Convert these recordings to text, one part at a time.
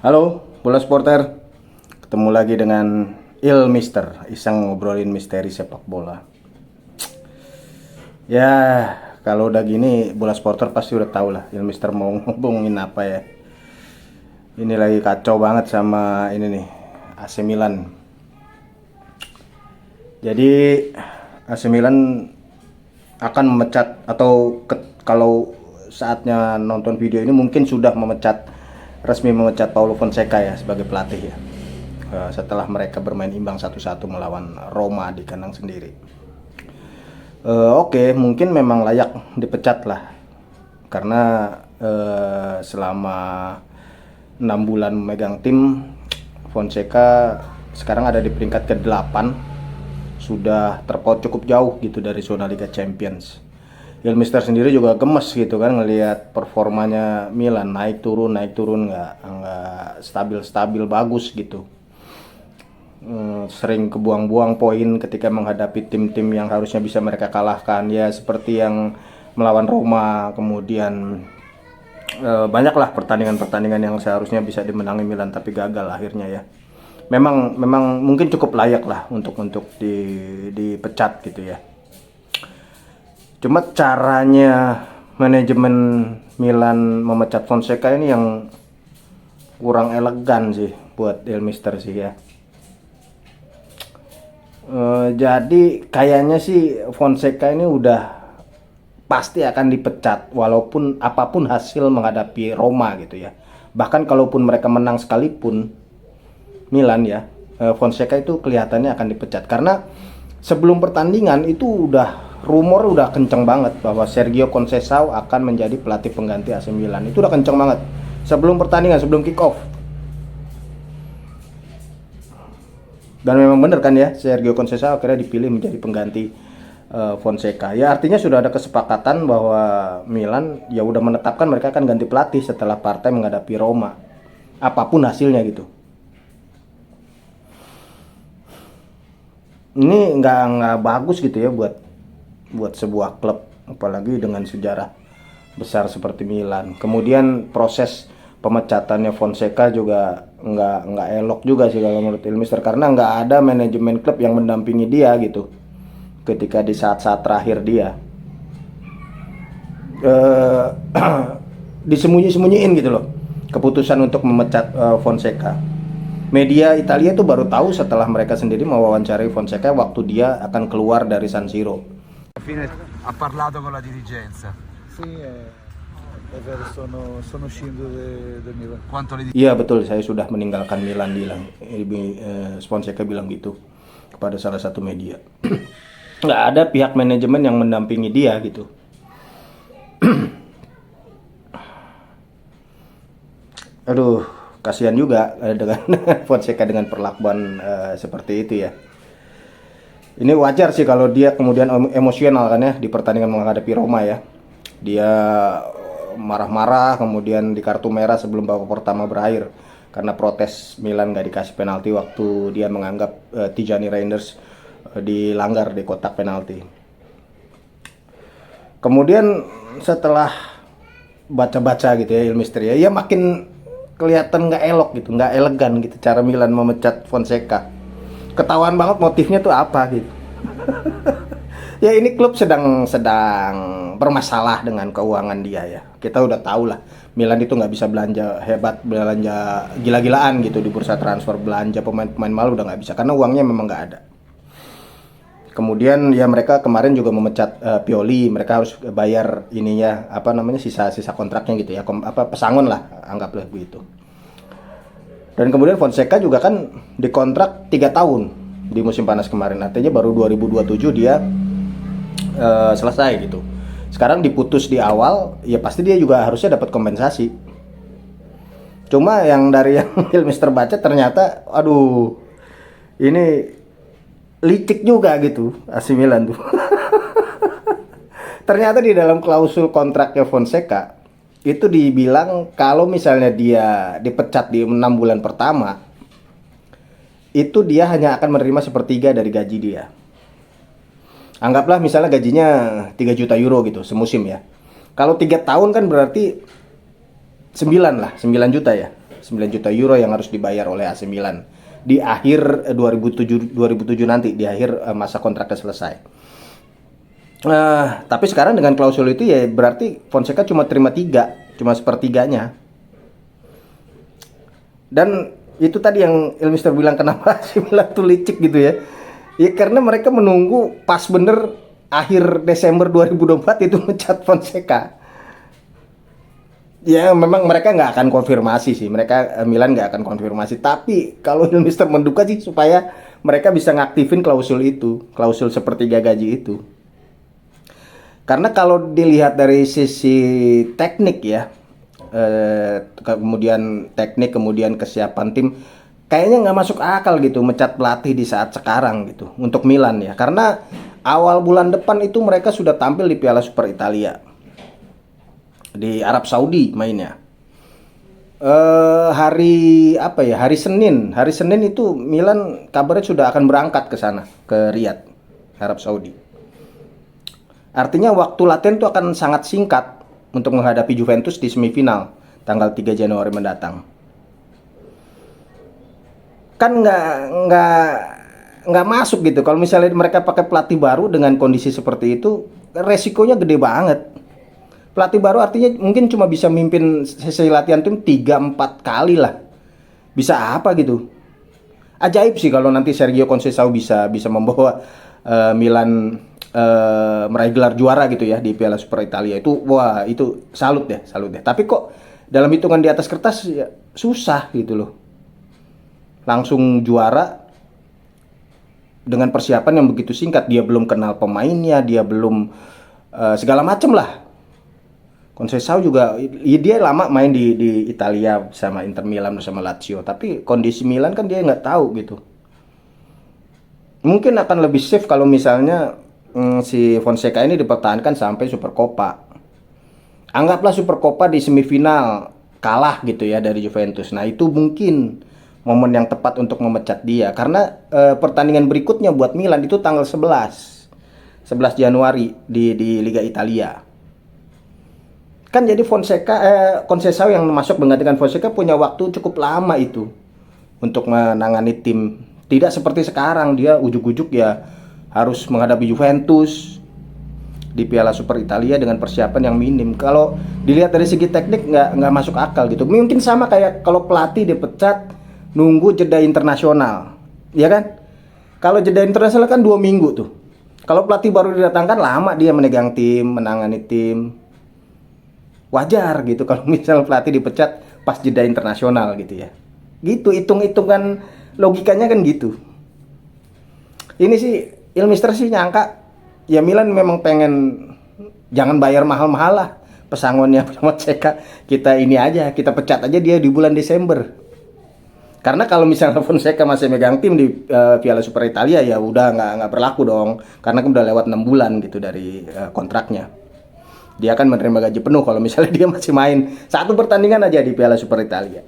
Halo, bola supporter. Ketemu lagi dengan Mister, iseng ngobrolin misteri sepak bola. Ya, kalau udah gini bola supporter pasti udah tau lah Mister mau ngomongin apa ya. Ini lagi kacau banget sama ini nih, AC Milan. Jadi AC Milan akan memecat atau kalau saatnya nonton video ini mungkin sudah resmi memecat Paulo Fonseca ya sebagai pelatih ya. Setelah mereka bermain imbang 1-1 melawan Roma di kandang sendiri. Oke, mungkin memang layak dipecat lah. Karena selama 6 bulan memegang tim, Fonseca sekarang ada di peringkat ke-8. Sudah terpaut cukup jauh gitu dari zona Liga Champions. Mister sendiri juga gemes gitu kan ngelihat performanya Milan naik turun nggak stabil bagus gitu. Sering kebuang-buang poin ketika menghadapi tim-tim yang harusnya bisa mereka kalahkan ya, seperti yang melawan Roma. Kemudian banyaklah pertandingan-pertandingan yang seharusnya bisa dimenangi Milan tapi gagal akhirnya ya. Memang mungkin cukup layak lah untuk dipecat gitu ya. Cuma caranya manajemen Milan memecat Fonseca ini yang kurang elegan sih buat Mister sih ya. Jadi kayaknya sih Fonseca ini udah pasti akan dipecat walaupun apapun hasil menghadapi Roma gitu ya. Bahkan kalaupun mereka menang sekalipun Milan ya, Fonseca itu kelihatannya akan dipecat karena sebelum pertandingan itu rumor udah kenceng banget bahwa Sergio Conceição akan menjadi pelatih pengganti AC Milan. Itu udah kenceng banget sebelum pertandingan, sebelum kick off. Dan memang bener kan ya, Sergio Conceição akhirnya dipilih menjadi pengganti Fonseca. Ya artinya sudah ada kesepakatan bahwa Milan ya udah menetapkan mereka akan ganti pelatih setelah partai menghadapi Roma. Apapun hasilnya gitu. Ini nggak bagus gitu ya buat sebuah klub, apalagi dengan sejarah besar seperti Milan. Kemudian proses pemecatannya Fonseca juga nggak elok juga sih kalau menurut Mister, karena nggak ada manajemen klub yang mendampingi dia gitu ketika di saat-saat terakhir dia disembunyi-sembunyiin gitu loh keputusan untuk memecat Fonseca. Media Italia itu baru tahu setelah mereka sendiri mewawancarai Fonseca waktu dia akan keluar dari San Siro. Fine ha parlato con la dirigenza. Sì, è vero, sono uscendo del Milan. Quanto le Iya betul, saya sudah meninggalkan Milan, bilang Fonseca bilang gitu kepada salah satu media. Nggak ada pihak manajemen yang mendampingi dia gitu. Aduh, kasihan juga dengan Fonseca dengan perlakuan seperti itu ya. Ini wajar sih kalau dia kemudian emosional kan ya di pertandingan menghadapi Roma ya. Dia marah-marah, kemudian di kartu merah sebelum babak pertama berakhir karena protes Milan gak dikasih penalti waktu dia menganggap Tijani Reinders dilanggar di kotak penalti. Kemudian setelah baca-baca gitu ya Mister ya makin kelihatan nggak elok gitu, nggak elegan gitu cara Milan memecat Fonseca. Ketahuan banget motifnya tuh apa gitu. Ya ini klub sedang bermasalah dengan keuangan dia ya. Kita udah tahu lah Milan itu nggak bisa belanja hebat, belanja gila-gilaan gitu di bursa transfer, belanja pemain-pemain mahal udah nggak bisa karena uangnya memang nggak ada. Kemudian ya mereka kemarin juga memecat Pioli, mereka harus bayar ininya sisa-sisa kontraknya gitu ya, pesangon lah anggaplah begitu. Dan kemudian Fonseca juga kan dikontrak 3 tahun di musim panas kemarin, artinya baru 2027 dia selesai gitu. Sekarang diputus di awal, ya pasti dia juga harusnya dapat kompensasi. Cuma yang dari yang Mister baca ternyata, aduh, ini licik juga gitu AC Milan tuh. Ternyata di dalam klausul kontraknya Fonseca itu dibilang kalau misalnya dia dipecat di 6 bulan pertama, itu dia hanya akan menerima 1/3 dari gaji dia. Anggaplah misalnya gajinya 3 juta euro gitu semusim ya. Kalau 3 tahun kan berarti 9 juta ya. 9 juta euro yang harus dibayar oleh AC Milan di akhir 2007 nanti, di akhir masa kontraknya selesai. Tapi sekarang dengan klausul itu ya berarti Fonseca cuma terima 3, cuma sepertiganya. Dan itu tadi yang Ilmister bilang kenapa AC Milan tuh licik gitu ya. Ya karena mereka menunggu pas bener akhir Desember 2024 itu mencat Fonseca. Ya memang mereka nggak akan konfirmasi sih, mereka Milan nggak akan konfirmasi. Tapi kalau Mister menduga sih supaya mereka bisa ngaktifin klausul itu, klausul sepertiga gaji itu. Karena kalau dilihat dari sisi teknik ya, kemudian teknik, kemudian kesiapan tim, kayaknya nggak masuk akal gitu mencat pelatih di saat sekarang gitu untuk Milan ya. Karena awal bulan depan itu mereka sudah tampil di Piala Super Italia di Arab Saudi mainnya. Hari Senin itu Milan kabarnya sudah akan berangkat ke sana, ke Riyadh, Arab Saudi. Artinya waktu latihan itu akan sangat singkat untuk menghadapi Juventus di semifinal tanggal 3 Januari mendatang. Kan nggak masuk gitu kalau misalnya mereka pakai pelatih baru dengan kondisi seperti itu, resikonya gede banget. Pelatih baru artinya mungkin cuma bisa mimpin sesi latihan tim 3-4 kali lah. Bisa apa gitu? Ajaib sih kalau nanti Sergio Conceição bisa membawa Milan meraih gelar juara gitu ya di Piala Super Italia. Itu wah, itu salut deh. Tapi kok dalam hitungan di atas kertas ya, susah gitu loh. Langsung juara dengan persiapan yang begitu singkat. Dia belum kenal pemainnya, dia belum segala macem lah. Conceição juga ya dia lama main di Italia sama Inter Milan sama Lazio, tapi kondisi Milan kan dia nggak tahu gitu. Mungkin akan lebih safe kalau misalnya si Fonseca ini dipertahankan sampai Supercoppa. Anggaplah Supercoppa di semifinal kalah gitu ya dari Juventus. Nah itu mungkin momen yang tepat untuk memecat dia, karena pertandingan berikutnya buat Milan itu tanggal 11 Januari di Liga Italia. Kan jadi Conceição yang masuk menggantikan Fonseca punya waktu cukup lama itu untuk menangani tim. Tidak seperti sekarang dia ujuk-ujuk ya harus menghadapi Juventus di Piala Super Italia dengan persiapan yang minim. Kalau dilihat dari segi teknik nggak masuk akal gitu. Mungkin sama kayak kalau pelatih dipecat nunggu jeda internasional, ya kan? Kalau jeda internasional kan 2 minggu tuh. Kalau pelatih baru didatangkan lama dia menegang tim, menangani tim. Wajar gitu kalau misal pelatih dipecat pas jeda internasional gitu ya. Gitu hitung-hitungan logikanya kan gitu. Ini sih Ilmister sih nyangka ya Milan memang pengen jangan bayar mahal-mahal lah pesangonnya Fonseca, kita ini aja, kita pecat aja dia di bulan Desember. Karena kalau misalnya Fonseca masih megang tim di Piala Super Italia ya udah nggak berlaku dong, karena kan udah lewat 6 bulan gitu dari kontraknya. Dia akan menerima gaji penuh kalau misalnya dia masih main 1 pertandingan aja di Piala Super Italia.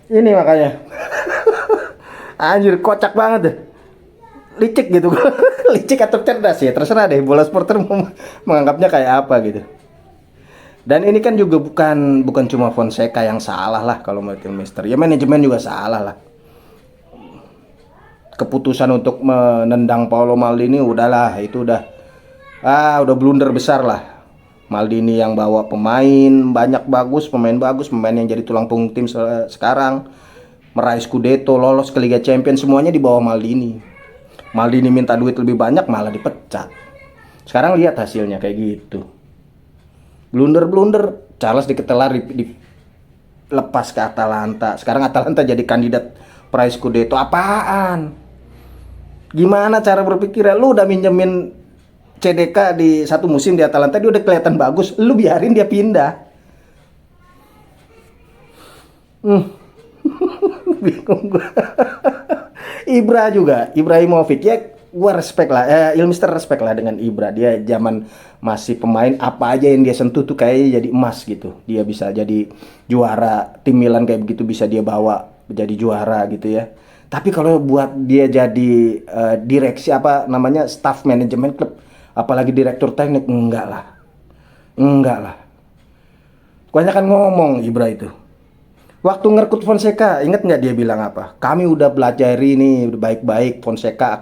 Ini makanya anjir kocak banget deh. Licik gitu. Licik atau cerdas ya terserah deh, bola supporter menganggapnya kayak apa gitu. Dan ini kan juga bukan cuma Fonseca yang salah lah kalau menurut Mister. Ya manajemen juga salah lah. Keputusan untuk menendang Paolo Maldini udahlah, itu udah blunder besar lah. Maldini yang bawa pemain bagus, pemain yang jadi tulang punggung tim sekarang, meraih Scudetto, lolos ke Liga Champions, semuanya di bawah Maldini. Maldini minta duit lebih banyak malah dipecat. Sekarang lihat hasilnya kayak gitu. Blunder, Charles diketelar dilepas ke Atalanta. Sekarang Atalanta jadi kandidat peraih Scudetto. Apaan? Gimana cara berpikirnya? Lu udah minjemin CDK di 1 musim di Atalanta, dia udah kelihatan bagus, lu biarin dia pindah. Bingung gua. Ibra juga, Ibrahimovic ya, gua respect lah, Ilmister respect lah dengan Ibra. Dia zaman masih pemain apa aja yang dia sentuh tuh kayaknya jadi emas gitu. Dia bisa jadi juara, tim Milan kayak begitu bisa dia bawa jadi juara gitu ya. Tapi kalau buat dia jadi direksi staff manajemen klub, apalagi direktur teknik, enggak lah. Kebanyakan ngomong Ibra itu. Waktu ngerekrut Fonseca, ingat nggak dia bilang apa? Kami udah belajar ini udah baik-baik. Fonseca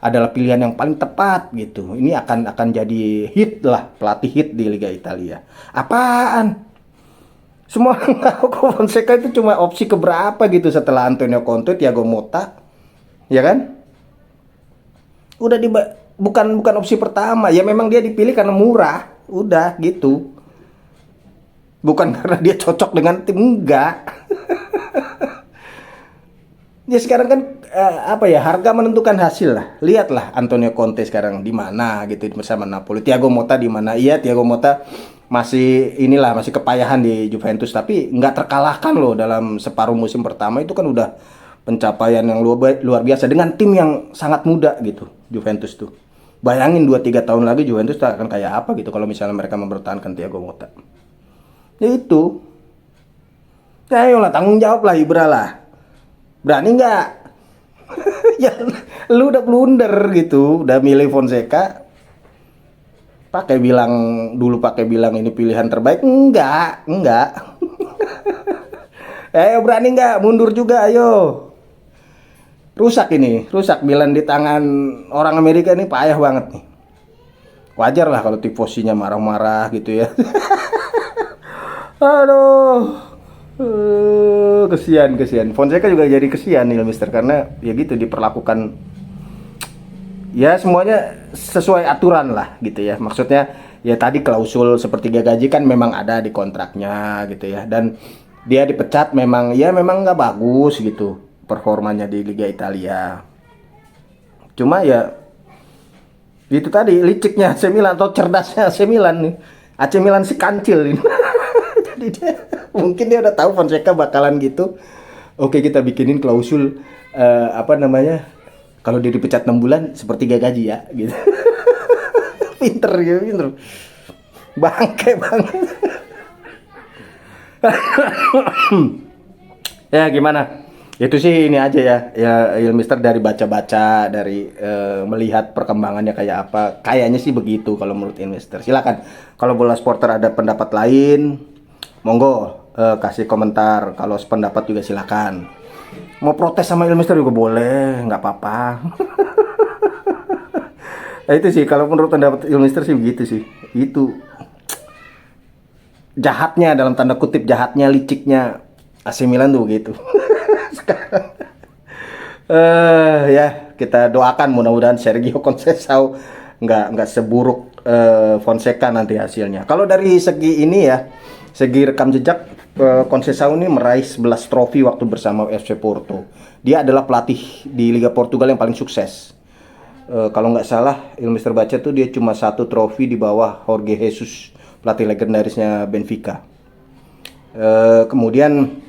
adalah pilihan yang paling tepat gitu. Ini akan jadi hit lah, pelatih hit di Liga Italia. Apaan? Semua orang tahu kok Fonseca itu cuma opsi keberapa gitu setelah Antonio Conte, Thiago Motta, ya kan? Udah bukan opsi pertama. Ya memang dia dipilih karena murah, udah gitu. Bukan karena dia cocok dengan tim, enggak. Ya sekarang kan harga menentukan hasil lah. Lihatlah Antonio Conte sekarang di mana gitu bersama Napoli. Thiago Motta di mana? Iya, Thiago Motta masih kepayahan di Juventus, tapi nggak terkalahkan loh dalam separuh musim pertama. Itu kan udah pencapaian yang luar biasa dengan tim yang sangat muda gitu, Juventus tuh. Bayangin 2-3 tahun lagi Juventus akan kayak apa gitu kalau misalnya mereka mempertahankan Thiago Motta. Ya itu. Ya ayolah, tanggung jawab lah Ibra lah. Berani nggak? Ya lu udah blunder gitu, udah milih Fonseca. Pakai bilang ini pilihan terbaik. Enggak. Ayo berani nggak? Mundur juga ayo. Rusak Milan di tangan orang Amerika ini payah banget nih. Wajar lah kalau tifosinya marah-marah gitu ya. Aduh, kesian. Fonseca juga jadi kesian nih Mister, karena ya gitu diperlakukan. Ya semuanya sesuai aturan lah gitu ya. Maksudnya ya tadi klausul sepertiga gaji kan memang ada di kontraknya gitu ya. Dan dia dipecat memang nggak bagus gitu performanya di Liga Italia. Cuma ya itu tadi liciknya AC Milan atau cerdasnya AC Milan nih. AC Milan si kancil ini. Jadi mungkin dia udah tahu Fonseca bakalan gitu. Oke, kita bikinin klausul kalau dia dipecat 6 bulan sepertiga gaji ya gitu. Pinter. Bangke banget. Ya gimana? Itu sih ini aja ya Mister, dari baca-baca, dari melihat perkembangannya kayak apa. Kayaknya sih begitu kalau menurut Mister. Silakan kalau Bola Supporter ada pendapat lain, monggo kasih komentar. Kalau sependapat juga silakan. Mau protes sama Mister juga boleh, nggak apa-apa. Nah itu sih kalau menurut pendapat Mister sih begitu sih. Itu jahatnya, dalam tanda kutip jahatnya, liciknya AC Milan tuh gitu. Sekarang ya kita doakan mudah-mudahan Sergio Conceição nggak seburuk Fonseca nanti hasilnya. Kalau dari segi ini ya, segi rekam jejak, Conceição ini meraih 11 trofi waktu bersama FC Porto. Dia adalah pelatih di Liga Portugal yang paling sukses. Kalau nggak salah, Mister baca tuh dia cuma 1 trofi di bawah Jorge Jesus, pelatih legendarisnya Benfica. Kemudian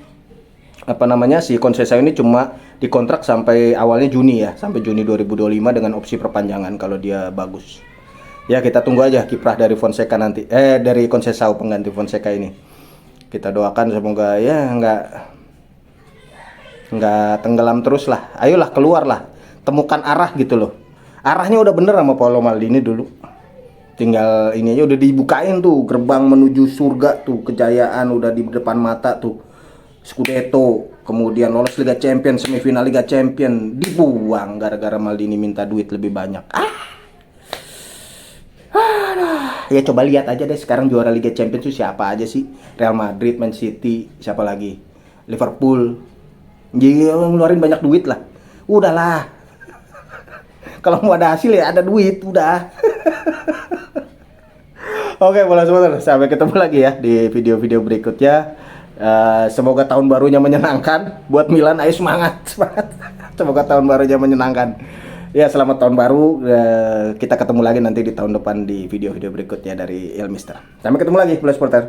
si Conceição ini cuma dikontrak sampai awalnya Juni ya, sampai Juni 2025 dengan opsi perpanjangan kalau dia bagus. Ya kita tunggu aja kiprah dari Fonseca nanti, dari Conceição pengganti Fonseca ini. Kita doakan semoga ya nggak tenggelam terus lah. Ayolah keluar lah, temukan arah gitu loh. Arahnya udah bener sama Paolo Maldini dulu. Tinggal ini aja udah dibukain tuh gerbang menuju surga tuh, kejayaan udah di depan mata tuh. Scudetto, kemudian lolos Liga Champions, semifinal Liga Champions, dibuang gara-gara Maldini minta duit lebih banyak. Ya coba lihat aja deh sekarang juara Liga Champions itu siapa aja sih? Real Madrid, Man City, siapa lagi? Liverpool. Jadi ngeluarin banyak duit lah. Udahlah. Kalau mau ada hasil ya ada duit, udah. Oke, Bola Supporter, sampai ketemu lagi ya di video-video berikutnya. Semoga tahun barunya menyenangkan buat Milan. Ayo semangat. Semoga tahun barunya menyenangkan. Ya, selamat tahun baru. Kita ketemu lagi nanti di tahun depan di video-video berikutnya dari Mister. Sampai ketemu lagi, Bola Supporter.